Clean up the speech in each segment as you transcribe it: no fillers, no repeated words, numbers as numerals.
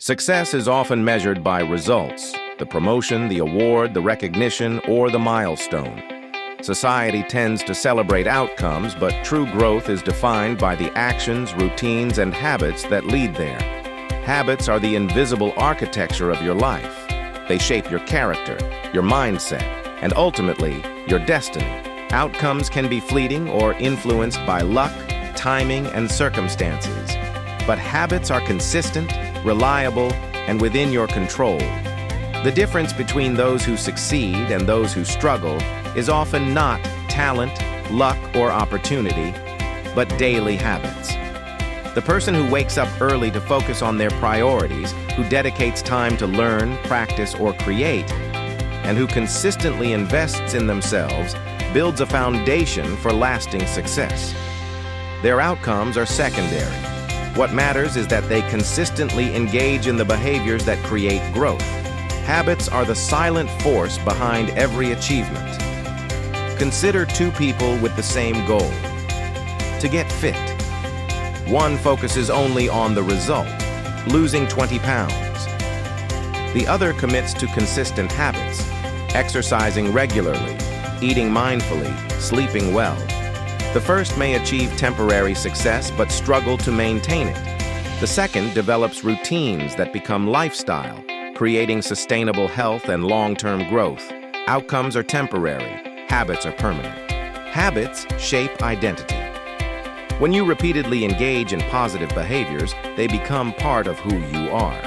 Success is often measured by results, the promotion, the award, the recognition, or the milestone. Society tends to celebrate outcomes, but true growth is defined by the actions, routines, and habits that lead there. Habits are the invisible architecture of your life. They shape your character, your mindset, and ultimately, your destiny. Outcomes can be fleeting or influenced by luck, timing, and circumstances. But habits are consistent, reliable, and within your control. The difference between those who succeed and those who struggle is often not talent, luck, or opportunity, but daily habits. The person who wakes up early to focus on their priorities, who dedicates time to learn, practice, or create, and who consistently invests in themselves, builds a foundation for lasting success. Their outcomes are secondary. What matters is that they consistently engage in the behaviors that create growth. Habits are the silent force behind every achievement. Consider two people with the same goal: to get fit. One focuses only on the result, losing 20 pounds. The other commits to consistent habits, exercising regularly, eating mindfully, sleeping well. The first may achieve temporary success but struggle to maintain it. The second develops routines that become lifestyle, creating sustainable health and long-term growth. Outcomes are temporary, habits are permanent. Habits shape identity. When you repeatedly engage in positive behaviors, they become part of who you are.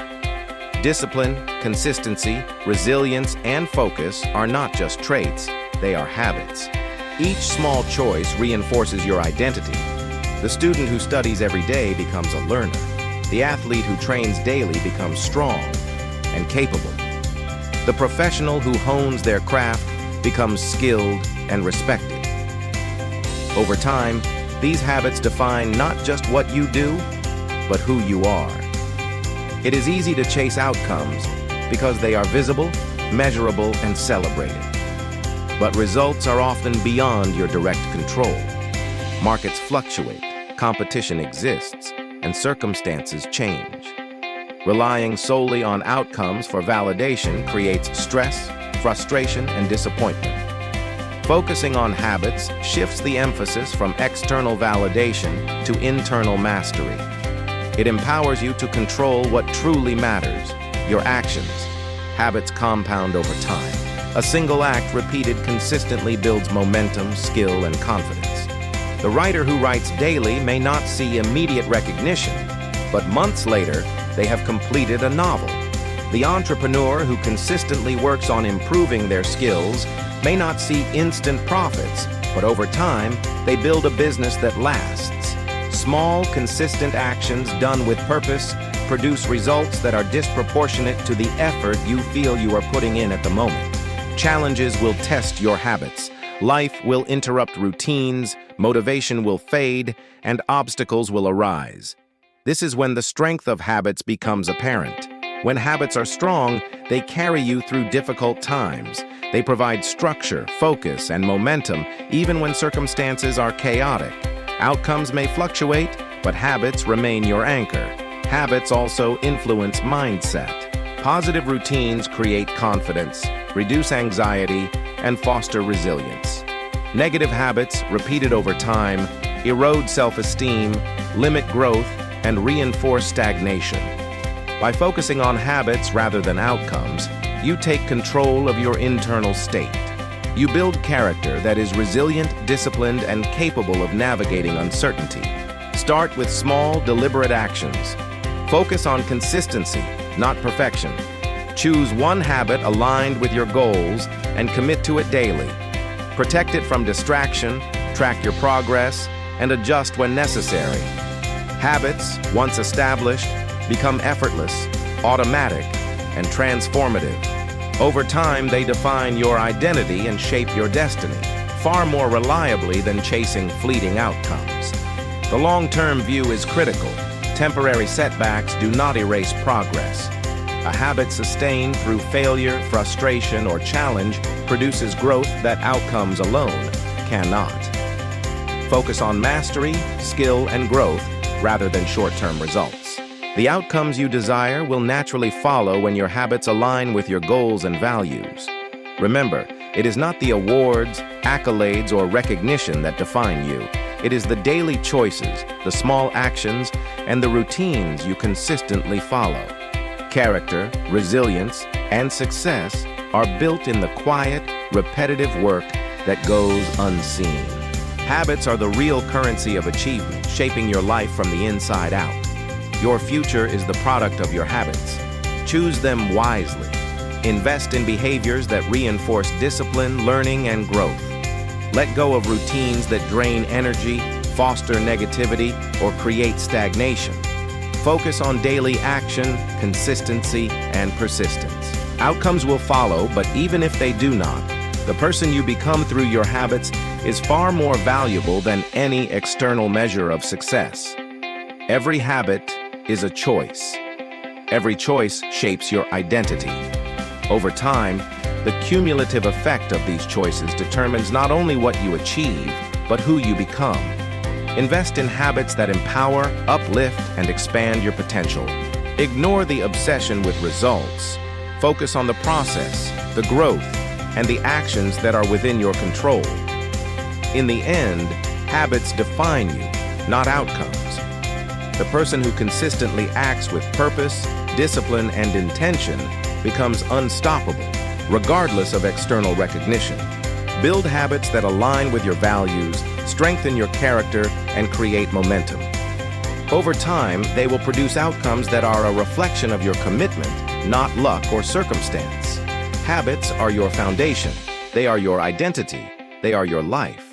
Discipline, consistency, resilience, and focus are not just traits, they are habits. Each small choice reinforces your identity. The student who studies every day becomes a learner. The athlete who trains daily becomes strong and capable. The professional who hones their craft becomes skilled and respected. Over time, these habits define not just what you do, but who you are. It is easy to chase outcomes because they are visible, measurable, and celebrated. But results are often beyond your direct control. Markets fluctuate, competition exists, and circumstances change. Relying solely on outcomes for validation creates stress, frustration, and disappointment. Focusing on habits shifts the emphasis from external validation to internal mastery. It empowers you to control what truly matters, your actions. Habits compound over time. A single act repeated consistently builds momentum, skill, and confidence. The writer who writes daily may not see immediate recognition, but months later, they have completed a novel. The entrepreneur who consistently works on improving their skills may not see instant profits, but over time, they build a business that lasts. Small, consistent actions done with purpose produce results that are disproportionate to the effort you feel you are putting in at the moment. Challenges will test your habits. Life will interrupt routines, motivation will fade, and obstacles will arise. This is when the strength of habits becomes apparent. When habits are strong, they carry you through difficult times. They provide structure, focus, and momentum, even when circumstances are chaotic. Outcomes may fluctuate, but habits remain your anchor. Habits also influence mindset. Positive routines create confidence, reduce anxiety, and foster resilience. Negative habits, repeated over time, erode self-esteem, limit growth, and reinforce stagnation. By focusing on habits rather than outcomes, you take control of your internal state. You build character that is resilient, disciplined, and capable of navigating uncertainty. Start with small, deliberate actions. Focus on consistency, not perfection. Choose one habit aligned with your goals and commit to it daily. Protect it from distraction, track your progress, and adjust when necessary. Habits, once established, become effortless, automatic, and transformative. Over time, they define your identity and shape your destiny, far more reliably than chasing fleeting outcomes. The long-term view is critical. Temporary setbacks do not erase progress. A habit sustained through failure, frustration, or challenge produces growth that outcomes alone cannot. Focus on mastery, skill, and growth rather than short-term results. The outcomes you desire will naturally follow when your habits align with your goals and values. Remember, it is not the awards, accolades, or recognition that define you. It is the daily choices, the small actions, and the routines you consistently follow. Character, resilience, and success are built in the quiet, repetitive work that goes unseen. Habits are the real currency of achievement, shaping your life from the inside out. Your future is the product of your habits. Choose them wisely. Invest in behaviors that reinforce discipline, learning, and growth. Let go of routines that drain energy, foster negativity, or create stagnation. Focus on daily action, consistency, and persistence. Outcomes will follow, but even if they do not, the person you become through your habits is far more valuable than any external measure of success. Every habit is a choice. Every choice shapes your identity. Over time, the cumulative effect of these choices determines not only what you achieve, but who you become. Invest in habits that empower, uplift, and expand your potential. Ignore the obsession with results. Focus on the process, the growth, and the actions that are within your control. In the end, habits define you, not outcomes. The person who consistently acts with purpose, discipline, and intention becomes unstoppable, regardless of external recognition. Build habits that align with your values, strengthen your character, and create momentum. Over time, they will produce outcomes that are a reflection of your commitment, not luck or circumstance. Habits are your foundation. They are your identity. They are your life.